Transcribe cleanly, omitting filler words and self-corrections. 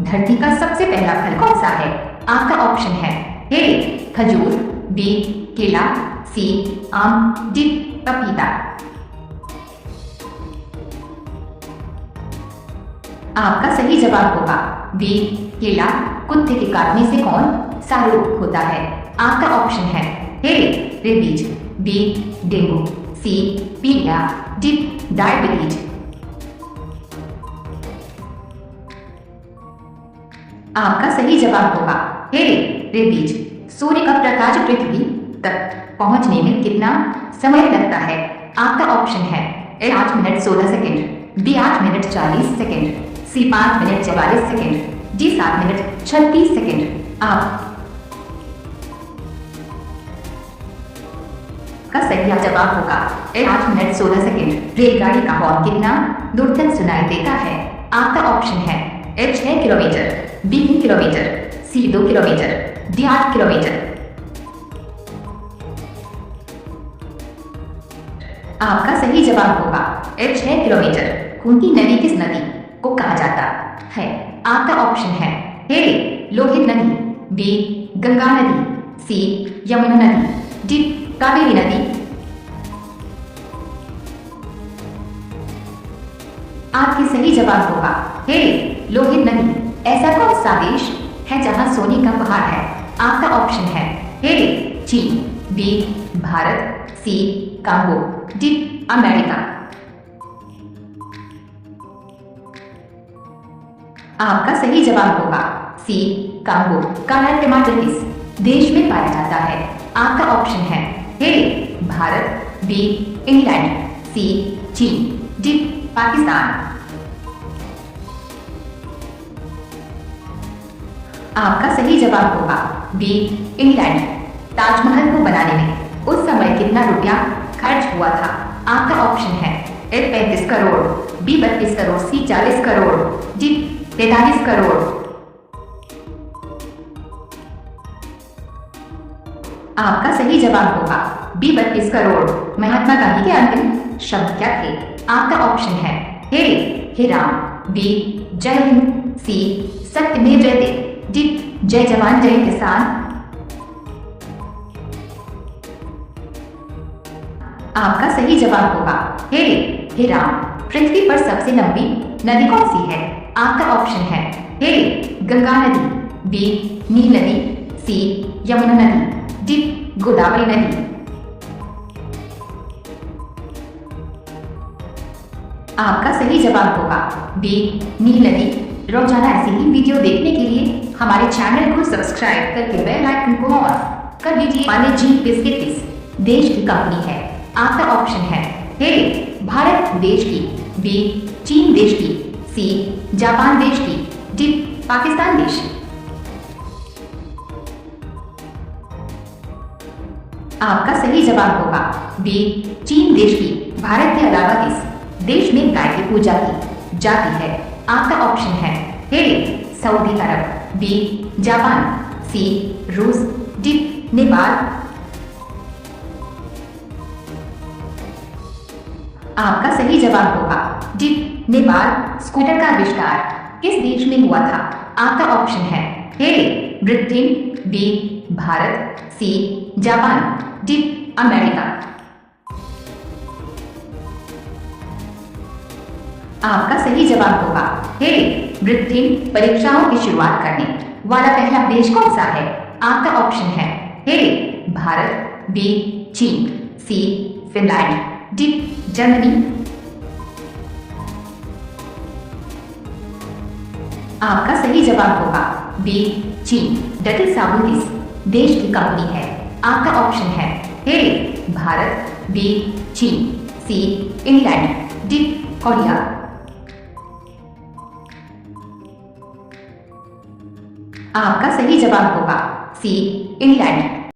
धरती का सबसे पहला फल कौन सा है? आपका ऑप्शन है ए खजूर, बी केला, सी आम, डी पपीता। आपका सही जवाब होगा बी केला। कुत्ते के काटने से कौन सा रोग होता है? आपका ऑप्शन है ए रेबीज, बी डेंगू, सी पीलिया, डी डायबिटीज। आपका सही जवाब होगा ए रेबीज। सूर्य का प्रकाश पृथ्वी तक पहुंचने में कितना समय लगता है? आपका ऑप्शन है A 8 minute 16 second, B 8 minute 40 second, C 5 minute 44 second, D 7 minute 36 second. आप का सही जवाब होगा ए 8 मिनट 16 सेकेंड। रेलगाड़ी का हॉर्न कितना दूर तक सुनाई देता है? आपका ऑप्शन है ए 6 किलोमीटर, बी 3 किलोमीटर, सी 2 किलोमीटर, डी 8 किलोमीटर। आपका सही जवाब होगा ए 6 किलोमीटर। खून की नदी किस नदी को कहा जाता है? आपका ऑप्शन है ए लोहित नदी, बी गंगा नदी, सी यमुना नदी, डी कावेरी नदी। आपकी सही जवाब होगा ए लोहित नदी। ऐसा कौन सा देश है जहां सोने का पहाड़ है? आपका ऑप्शन है ए चीन, बी भारत, सी कांगो, डी अमेरिका। आपका सही जवाब होगा सी कांगो। काला टमाटर किस देश में पाया जाता है? आपका ऑप्शन है ए भारत, बी इंग्लैंड, सी चीन, डी पाकिस्तान। आपका सही जवाब होगा बी इंग्लैंड। ताजमहल को बनाने में उस समय कितना रुपया खर्च हुआ था? आपका ऑप्शन है ए 35 करोड़, बी 32 करोड़, सी 40 करोड़, डी 43 करोड़। आपका सही जवाब होगा बी 32 करोड़। महात्मा गांधी के अंतिम शब्द क्या थे? आपका ऑप्शन है ए हे राम, बी जय हिंद, सी सत्यमेव जयते, डी जय जवान जय किसान। आपका सही जवाब होगा ए हे राम। पृथ्वी पर सबसे लंबी नदी कौन सी है? आपका ऑप्शन है ए गंगा नदी, बी नील नदी, सी यमुना नदी, डी गोदावरी नदी। आपका सही जवाब होगा बी नील नदी। रोजाना ऐसी ही वीडियो देखने के लिए हमारे चैनल को सब्सक्राइब करके बेल आइकन को ऑन कर लीजिए। माने जी बिस्किट किस देश की कंपनी है? आपका ऑप्शन है ए भारत देश की, बी चीन देश की, सी जापान देश की, डी पाकिस्तान देश। आपका सही जवाब होगा बी चीन देश की। भारत के अलावा किस देश में गाय की पूजा की जाती है? आपका ऑप्शन है ए सऊदी अरब, बी जापान, सी रूस, डी नेपाल। आपका सही जवाब होगा डी नेपाल। स्कूटर का आविष्कार किस देश में हुआ था? आपका ऑप्शन है A Britain, B Bharat, C Japan, D America. आपका सही जवाब होगा ए ब्रिटेन। परीक्षाओं की शुरुआत करने वाला पहला देश कौन सा है? आपका ऑप्शन है ए भारत, बी चीन, सी फिनलैंड, डी जर्मनी। आपका सही जवाब होगा बी चीन। डेटल साबुन किस देश की कंपनी है? आपका ऑप्शन है ए भारत, बी चीन, सी इंग्लैंड, डी कोरिया। आपका सही जवाब होगा सी इंग्लैंड।